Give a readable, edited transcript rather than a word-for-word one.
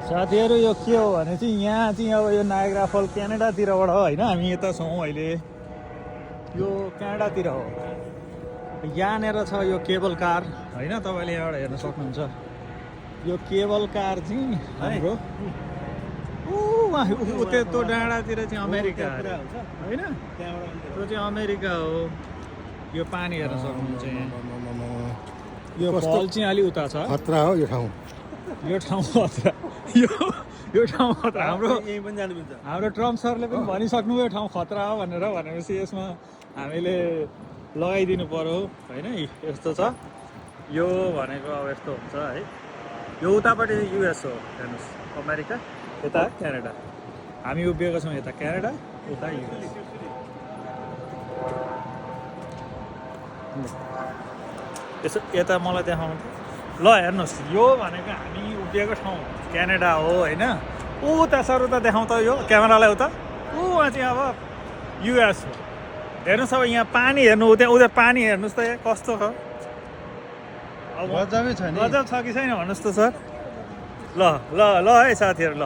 साथीहरू यो के हो भने चाहिँ यहाँ चाहिँ अब यो नायग्रा फल क्यानाडातिरबाट हो होइन हामी यता छौँ अहिले यो क्यानाडातिर हो यहाँनिर छ यो केबल कार होइन तपाईँले यहाँबाट हेर्न सक्नुहुन्छ यो केबल कार चाहिँ हाम्रो त्यो डाँडातिर चाहिँ अमेरिका होइन त्यो चाहिँ अमेरिका हो यो पानी हेर्न सक्नुहुन्छ यहाँ यो फल चाहिँ अलि उता छ खतरा हो यो ठाउँ खतरा यो ठाउँ खतरा हाम्रो ट्रम्प सरले पनि भनिसक्नुभयो यो ठाउँ खतरा हो भनेर भनेपछि यसमा हामीले लगाइदिनु पर्यो होइन यस्तो छ यो भनेको अब यस्तो हुन्छ है यो उतापट्टि युएस हो हेर्नुहोस् अमेरिका यता क्यानाडा हामी उभिएको छौँ यता क्यानाडा उता युएस यसो यता मलाई देखाउनु ल हेर्नुहोस् यो भनेको हामी उभिएको ठाउँ क्यानाडा हो होइन उता सर उता देखाउँ त यो क्यामेरालाई उता उहाँ चाहिँ अब युएस हो हेर्नुहोस् अब यहाँ पानी हेर्नु उता पानी हेर्नुहोस् त यहाँ कस्तो छ अब गजबै छ नि गजब छ कि छैन भन्नुहोस् त सर ल ल ल है साथीहरू ल